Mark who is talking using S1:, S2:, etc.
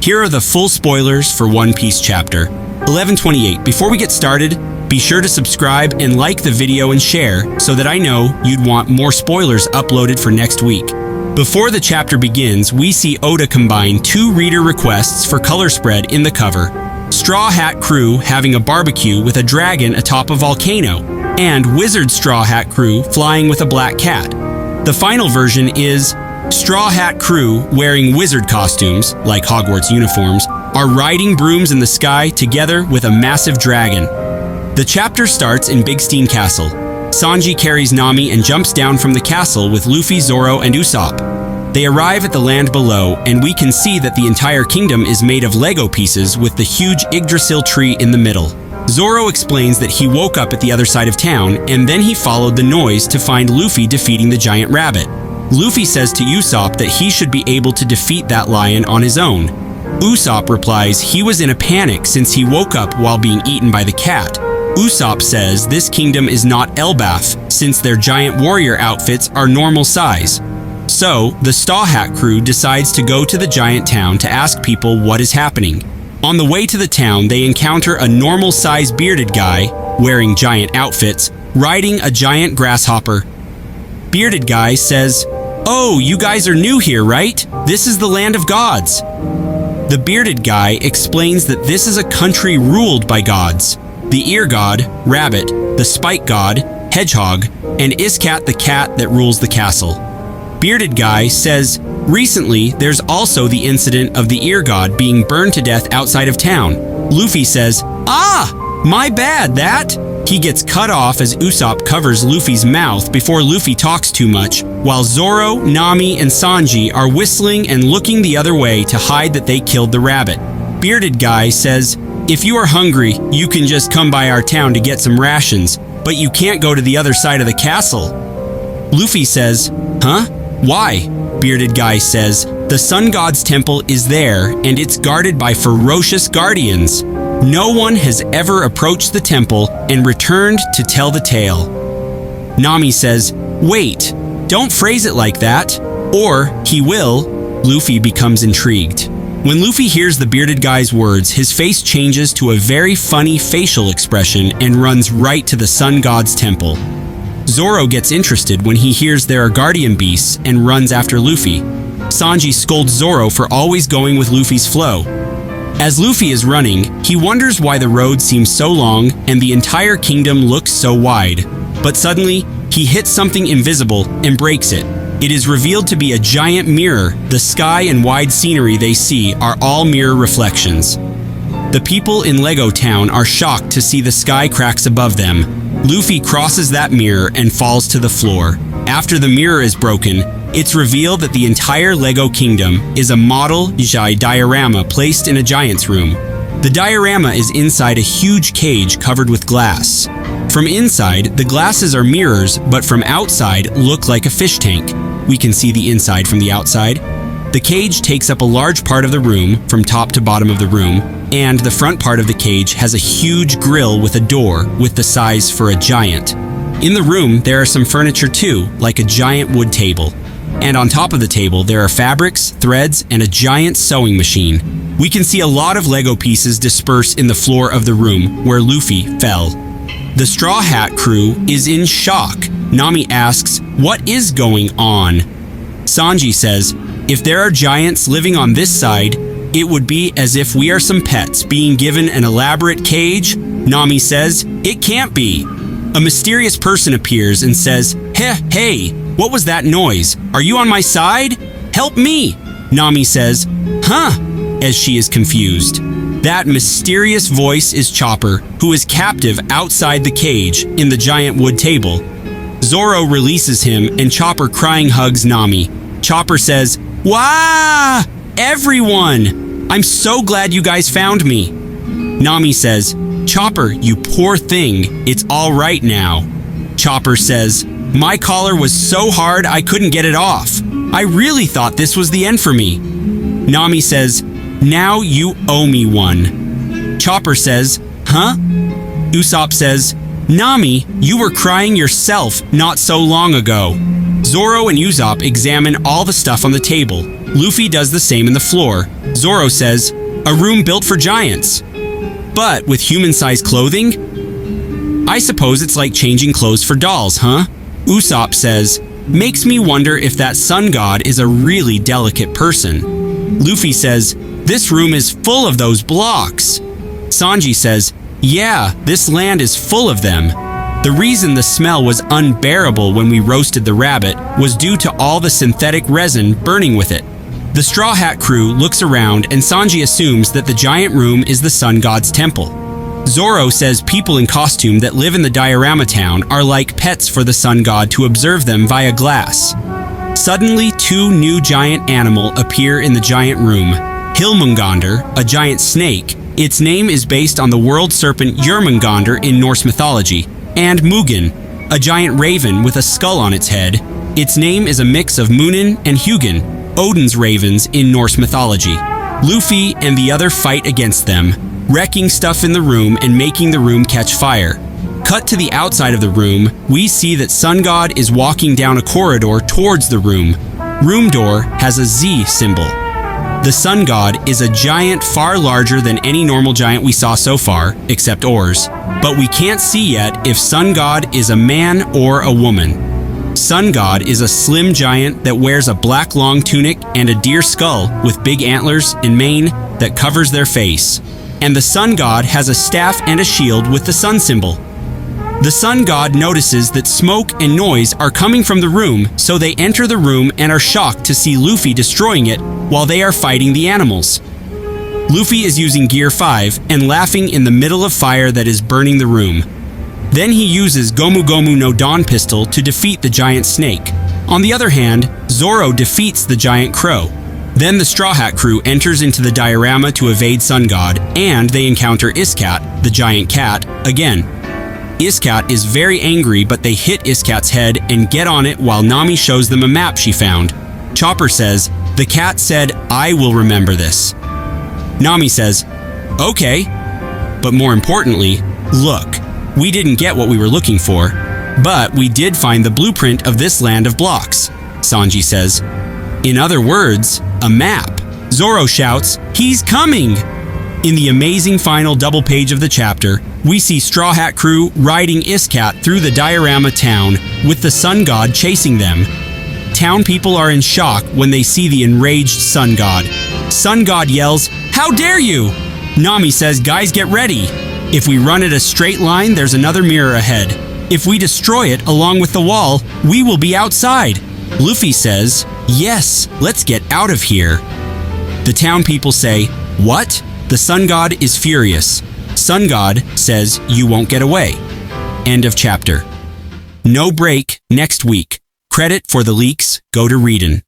S1: Here are the full spoilers for One Piece chapter 1128. Before we get started, be sure to subscribe and like the video and share so that I know you'd want more spoilers uploaded for next week. Before the chapter begins, we see Oda combine two reader requests for color spread in the cover. Straw Hat Crew having a barbecue with a dragon atop a volcano, and Wizard Straw Hat Crew flying with a black cat. The final version is Straw Hat Crew wearing wizard costumes, like Hogwarts uniforms, are riding brooms in the sky together with a massive dragon. The chapter starts in Big Steam Castle. Sanji carries Nami and jumps down from the castle with Luffy, Zoro, and Usopp. They arrive at the land below, and we can see that the entire kingdom is made of Lego pieces with the huge Yggdrasil tree in the middle. Zoro explains that he woke up at the other side of town, and then he followed the noise to find Luffy defeating the giant rabbit. Luffy says to Usopp that he should be able to defeat that lion on his own. Usopp replies he was in a panic since he woke up while being eaten by the cat. Usopp says this kingdom is not Elbaf since their giant warrior outfits are normal size. So, the Straw Hat Crew decides to go to the giant town to ask people what is happening. On the way to the town, they encounter a normal-sized bearded guy, wearing giant outfits, riding a giant grasshopper. Bearded guy says, "Oh, you guys are new here, right? This is the land of gods." The bearded guy explains that this is a country ruled by gods: the ear god, rabbit, the spike god, hedgehog, and Iscat the cat that rules the castle. Bearded guy says, recently there's also the incident of the ear god being burned to death outside of town. Luffy says, "Ah, my bad, that." He gets cut off as Usopp covers Luffy's mouth before Luffy talks too much, while Zoro, Nami, and Sanji are whistling and looking the other way to hide that they killed the rabbit. Bearded guy says, "If you are hungry, you can just come by our town to get some rations, but you can't go to the other side of the castle." Luffy says, "Huh? Why?" Bearded guy says, "The Sun God's temple is there, and it's guarded by ferocious guardians. No one has ever approached the temple and returned to tell the tale." Nami says, "Wait, don't phrase it like that, or he will." Luffy becomes intrigued. When Luffy hears the bearded guy's words, his face changes to a very funny facial expression and runs right to the Sun God's temple. Zoro gets interested when he hears there are guardian beasts and runs after Luffy. Sanji scolds Zoro for always going with Luffy's flow. As Luffy is running, he wonders why the road seems so long and the entire kingdom looks so wide. But suddenly, he hits something invisible and breaks it. It is revealed to be a giant mirror. The sky and wide scenery they see are all mirror reflections. The people in Lego Town are shocked to see the sky cracks above them. Luffy crosses that mirror and falls to the floor. After the mirror is broken, it's revealed that the entire Lego Kingdom is a model Jai diorama placed in a giant's room. The diorama is inside a huge cage covered with glass. From inside, the glasses are mirrors, but from outside look like a fish tank. We can see the inside from the outside. The cage takes up a large part of the room, from top to bottom of the room, and the front part of the cage has a huge grill with a door with the size for a giant. In the room, there are some furniture too, like a giant wood table. And on top of the table, there are fabrics, threads, and a giant sewing machine. We can see a lot of Lego pieces dispersed in the floor of the room where Luffy fell. The Straw Hat Crew is in shock. Nami asks, "What is going on?" Sanji says, "If there are giants living on this side, it would be as if we are some pets being given an elaborate cage." Nami says, "It can't be." A mysterious person appears and says, Hey, what was that noise? Are you on my side? Help me!" Nami says, "Huh?" as she is confused. That mysterious voice is Chopper, who is captive outside the cage in the giant wood table. Zoro releases him and Chopper crying hugs Nami. Chopper says, "Wah! Everyone! I'm so glad you guys found me." Nami says, "Chopper, you poor thing, it's all right now." Chopper says, "My collar was so hard I couldn't get it off. I really thought this was the end for me." Nami says, "Now you owe me one." Chopper says, "Huh?" Usopp says, "Nami, you were crying yourself not so long ago." Zoro and Usopp examine all the stuff on the table. Luffy does the same in the floor. Zoro says, "A room built for giants." But with human-sized clothing? I suppose it's like changing clothes for dolls, huh? Usopp says, "Makes me wonder if that sun god is a really delicate person." Luffy says, "This room is full of those blocks." Sanji says, "Yeah, this land is full of them. The reason the smell was unbearable when we roasted the rabbit was due to all the synthetic resin burning with it." The Straw Hat crew looks around and Sanji assumes that the giant room is the sun god's temple. Zoro says people in costume that live in the diorama town are like pets for the sun god to observe them via glass. Suddenly, two new giant animals appear in the giant room. Hilmungandr, a giant snake. Its name is based on the world serpent Jörmungandr in Norse mythology. And Mugen, a giant raven with a skull on its head. Its name is a mix of Munin and Hugin, Odin's ravens in Norse mythology. Luffy and the other fight against them, wrecking stuff in the room and making the room catch fire. Cut to the outside of the room, we see that Sun God is walking down a corridor towards the room. Room door has a Z symbol. The Sun God is a giant far larger than any normal giant we saw so far, except Oars. But we can't see yet if Sun God is a man or a woman. Sun God is a slim giant that wears a black long tunic and a deer skull with big antlers and mane that covers their face. And the Sun God has a staff and a shield with the sun symbol. The Sun God notices that smoke and noise are coming from the room, so they enter the room and are shocked to see Luffy destroying it while they are fighting the animals. Luffy is using Gear 5 and laughing in the middle of fire that is burning the room. Then he uses Gomu Gomu no Dawn pistol to defeat the giant snake. On the other hand, Zoro defeats the giant crow. Then the Straw Hat crew enters into the diorama to evade Sun God, and they encounter Iscat, the giant cat, again. Iscat is very angry, but they hit Iscat's head and get on it while Nami shows them a map she found. Chopper says, "The cat said, I will remember this." Nami says, "Okay." But more importantly, look, we didn't get what we were looking for, but we did find the blueprint of this land of blocks, Sanji says. In other words, a map. Zoro shouts, "He's coming!" In the amazing final double page of the chapter, we see Straw Hat crew riding Iscat through the diorama town with the sun god chasing them. Town people are in shock when they see the enraged sun god. Sun god yells, "How dare you!" Nami says, "Guys, get ready. If we run at a straight line, there's another mirror ahead. If we destroy it along with the wall, we will be outside." Luffy says, "Yes, let's get out of here." The town people say, "What?" The sun god is furious. Sun god says, "You won't get away." End of chapter. No break next week. Credit for the leaks go to Readin'.